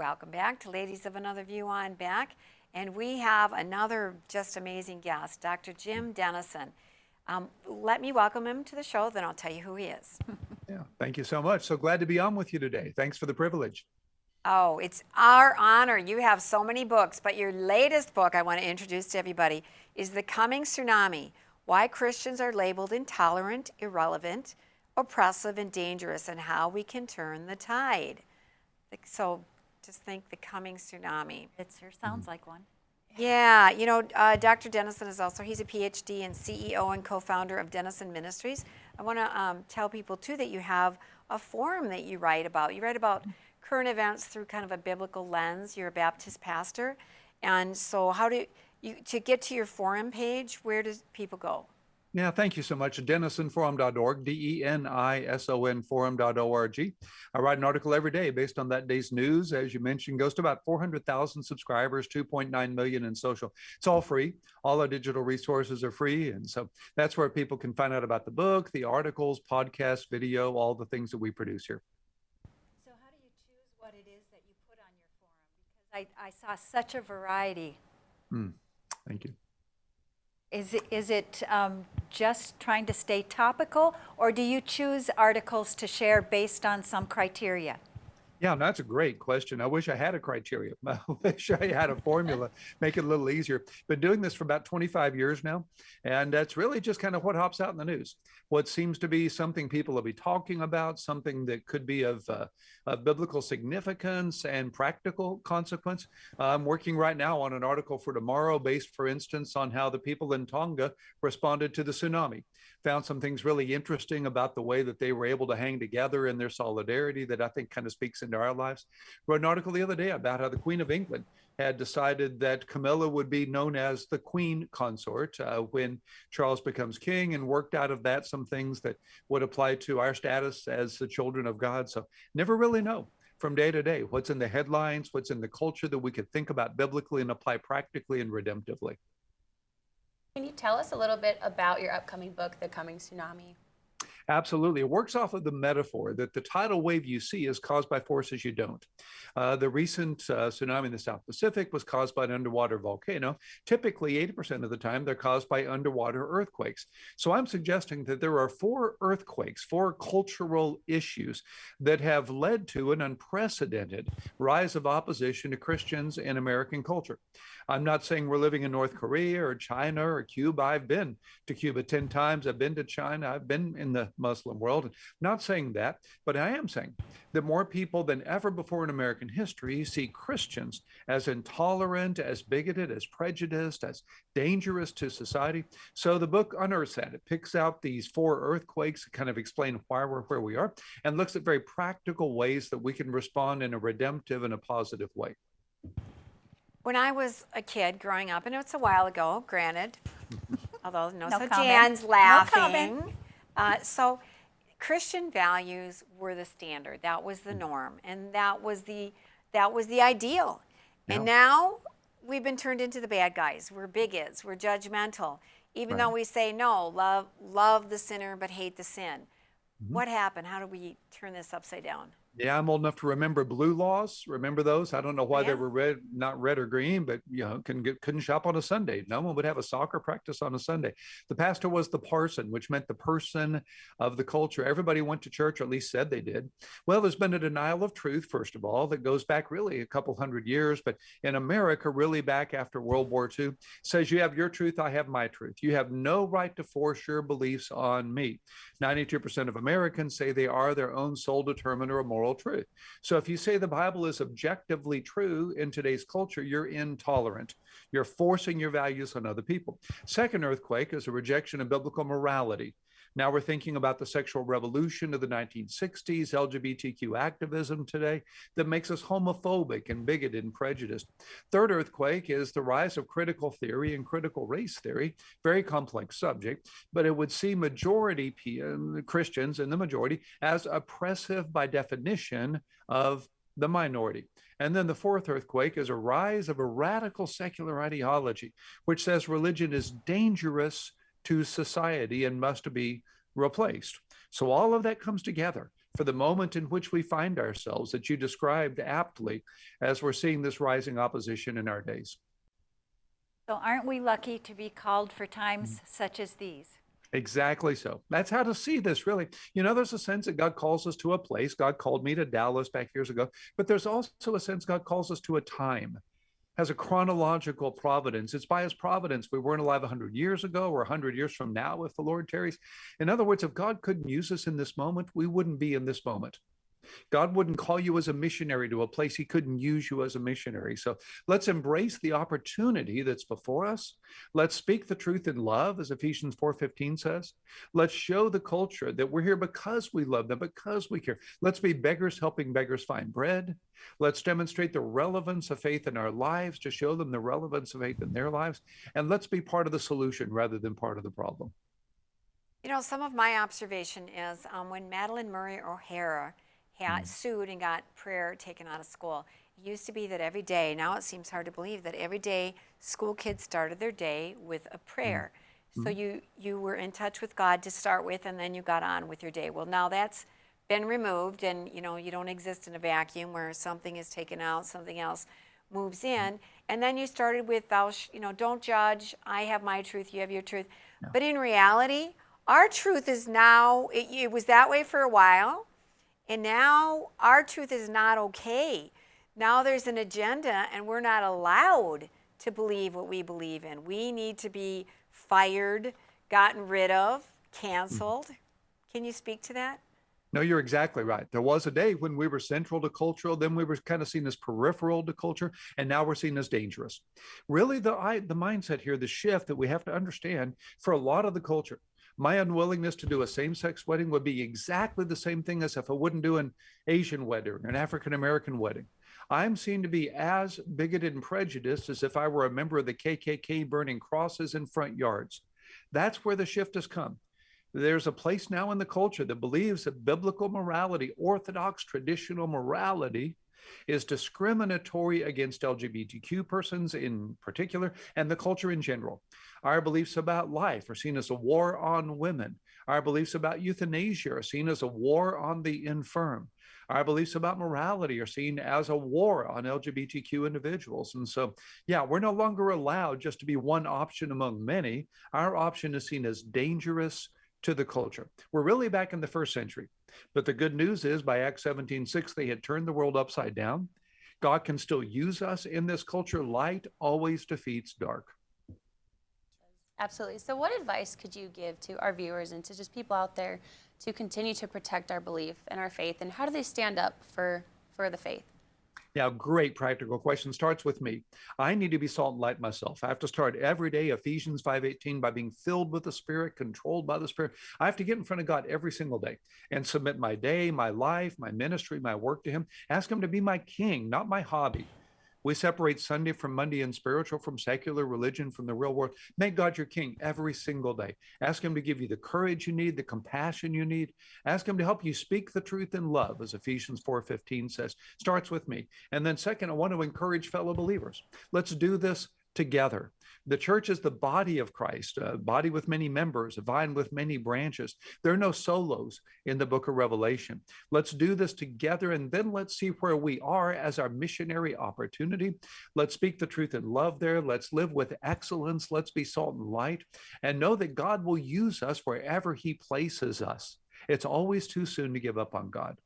Welcome back to Ladies of Another View on Back. And we have another just amazing guest, Dr. Jim Denison. Let me welcome him to the show, then I'll tell you who he is. Yeah, thank you so much. So glad to be on with you today. Thanks for the privilege. Oh, it's our honor. You have so many books, but your latest book I want to introduce to everybody is The Coming Tsunami: Why Christians Are Labeled Intolerant, Irrelevant, Oppressive, and Dangerous, and How We Can Turn the Tide. So just think The Coming Tsunami. It sure sounds like one. Yeah, you know, Dr. Denison is also, he's a PhD and CEO and co-founder of Denison Ministries. I want to tell people, too, that you have a forum that you write about. You write about current events through kind of a biblical lens. You're a Baptist pastor. And so how do you, to get to your forum page, where does people go? Yeah, thank you so much. DenisonForum.org, DENISON forum.org. I write an article every day based on that day's news. As you mentioned, goes to about 400,000 subscribers, 2.9 million in social. It's all free. All our digital resources are free. And so that's where people can find out about the book, the articles, podcasts, video, all the things that we produce here. So how do you choose what it is that you put on your forum? Because I saw such a variety. Thank you. Is it just trying to stay topical, or do you choose articles to share based on some criteria? Yeah, that's a great question. I wish I had a criteria. I wish I had a formula, make it a little easier. Been doing this for about 25 years now, and that's really just kind of what hops out in the news. What seems to be something people will be talking about, something that could be of biblical significance and practical consequence. I'm working right now on an article for tomorrow based, for instance, on how the people in Tonga responded to the tsunami. Found some things really interesting about the way that they were able to hang together in their solidarity that I think kind of speaks into our lives. Wrote an article the other day about how the Queen of England had decided that Camilla would be known as the Queen Consort when Charles becomes king, and worked out of that some things that would apply to our status as the children of God. So never really know from day to day what's in the headlines, what's in the culture that we could think about biblically and apply practically and redemptively. Can you tell us a little bit about your upcoming book, The Coming Tsunami? Absolutely. It works off of the metaphor that the tidal wave you see is caused by forces you don't. The recent tsunami in the South Pacific was caused by an underwater volcano. Typically, 80% of the time, they're caused by underwater earthquakes. So I'm suggesting that there are 4 earthquakes, 4 cultural issues that have led to an unprecedented rise of opposition to Christians in American culture. I'm not saying we're living in North Korea or China or Cuba. I've been to Cuba 10 times. I've been to China. I've been in the Muslim world. Not saying that, but I am saying that more people than ever before in American history see Christians as intolerant, as bigoted, as prejudiced, as dangerous to society. So the book unearths that. It picks out these 4 earthquakes, kind of explain why we're where we are, and looks at very practical ways that we can respond in a redemptive and a positive way. When I was a kid growing up, and it's a while ago, granted, although No so comment. Jan's No laughing. So Christian values were the standard. That was the norm, and that was the ideal. Yeah. And now we've been turned into the bad guys. We're bigots. We're judgmental. Even though we say no, love the sinner but hate the sin. What happened? How do we turn this upside down? Yeah, I'm old enough to remember blue laws. Remember those? I don't know why they Yeah. were red, not red or green, but you know, couldn't shop on a Sunday. No one would have a soccer practice on a Sunday. The pastor was the parson, which meant the person of the culture. Everybody went to church, or at least said they did. Well, there's been a denial of truth, first of all, that goes back really a couple hundred years, but in America, really back after World War II, says you have your truth, I have my truth. You have no right to force your beliefs on me. 92% of Americans say they are their own sole determiner of moral truth. So if you say the Bible is objectively true in today's culture, you're intolerant. You're forcing your values on other people. Second earthquake is a rejection of biblical morality. Now we're thinking about the sexual revolution of the 1960s, LGBTQ activism today that makes us homophobic and bigoted and prejudiced. Third earthquake is the rise of critical theory and critical race theory, very complex subject, but it would see majority Christians in the majority as oppressive by definition of the minority. And then the fourth earthquake is a rise of a radical secular ideology, which says religion is dangerous to society and must be replaced. So all of that comes together for the moment in which we find ourselves that you described aptly as we're seeing this rising opposition in our days. So aren't we lucky to be called for times such as these? Exactly so. That's how to see this, really. There's a sense that God calls us to a place. God called me to Dallas back years ago, but there's also a sense God calls us to a time, has a chronological providence. It's by his providence. We weren't alive 100 years ago or 100 years from now if the Lord tarries. In other words, if God couldn't use us in this moment, we wouldn't be in this moment. God wouldn't call you as a missionary to a place he couldn't use you as a missionary. So let's embrace the opportunity that's before us. Let's speak the truth in love, as Ephesians 4:15 says. Let's show the culture that we're here because we love them, because we care. Let's be beggars helping beggars find bread. Let's demonstrate the relevance of faith in our lives to show them the relevance of faith in their lives. And let's be part of the solution rather than part of the problem. Some of my observation is when Madeline Murray O'Hara sued and got prayer taken out of school. It used to be that every day, now it seems hard to believe that every day school kids started their day with a prayer. So you were in touch with God to start with, and then you got on with your day. Well, now that's been removed, and you don't exist in a vacuum where something is taken out, something else moves in. And then you started with don't judge, I have my truth, you have your truth. No. But in reality, our truth is now, it was that way for a while. And now our truth is not okay. Now there's an agenda, and we're not allowed to believe what we believe in. We need to be fired, gotten rid of, canceled. Can you speak to that? No, you're exactly right. There was a day when we were central to cultural, then we were kind of seen as peripheral to culture, and now we're seen as dangerous. Really, the mindset here, the shift that we have to understand for a lot of the culture, my unwillingness to do a same-sex wedding would be exactly the same thing as if I wouldn't do an Asian wedding or an African-American wedding. I'm seen to be as bigoted and prejudiced as if I were a member of the KKK burning crosses in front yards. That's where the shift has come. There's a place now in the culture that believes that biblical morality, orthodox traditional morality, is discriminatory against LGBTQ persons in particular and the culture in general. Our beliefs about life are seen as a war on women. Our beliefs about euthanasia are seen as a war on the infirm. Our beliefs about morality are seen as a war on LGBTQ individuals. And so, we're no longer allowed just to be one option among many. Our option is seen as dangerous to the culture. We're really back in the first century. But the good news is by Acts 17:6, they had turned the world upside down. God can still use us in this culture. Light always defeats dark. Absolutely. So what advice could you give to our viewers and to just people out there to continue to protect our belief and our faith? And how do they stand up for the faith? Yeah, great practical question. Starts with me. I need to be salt and light myself. I have to start every day, Ephesians 5:18, by being filled with the Spirit, controlled by the Spirit. I have to get in front of God every single day and submit my day, my life, my ministry, my work to him. Ask him to be my king, not my hobby. We separate Sunday from Monday and spiritual from secular religion from the real world. Make God your king every single day. Ask him to give you the courage you need, the compassion you need. Ask him to help you speak the truth in love, as Ephesians 4:15 says. Starts with me. And then second, I want to encourage fellow believers. Let's do this together. The church is the body of Christ, a body with many members, a vine with many branches. There are no solos in the book of Revelation. Let's do this together, and then let's see where we are as our missionary opportunity. Let's speak the truth in love there. Let's live with excellence. Let's be salt and light, and know that God will use us wherever he places us. It's always too soon to give up on God.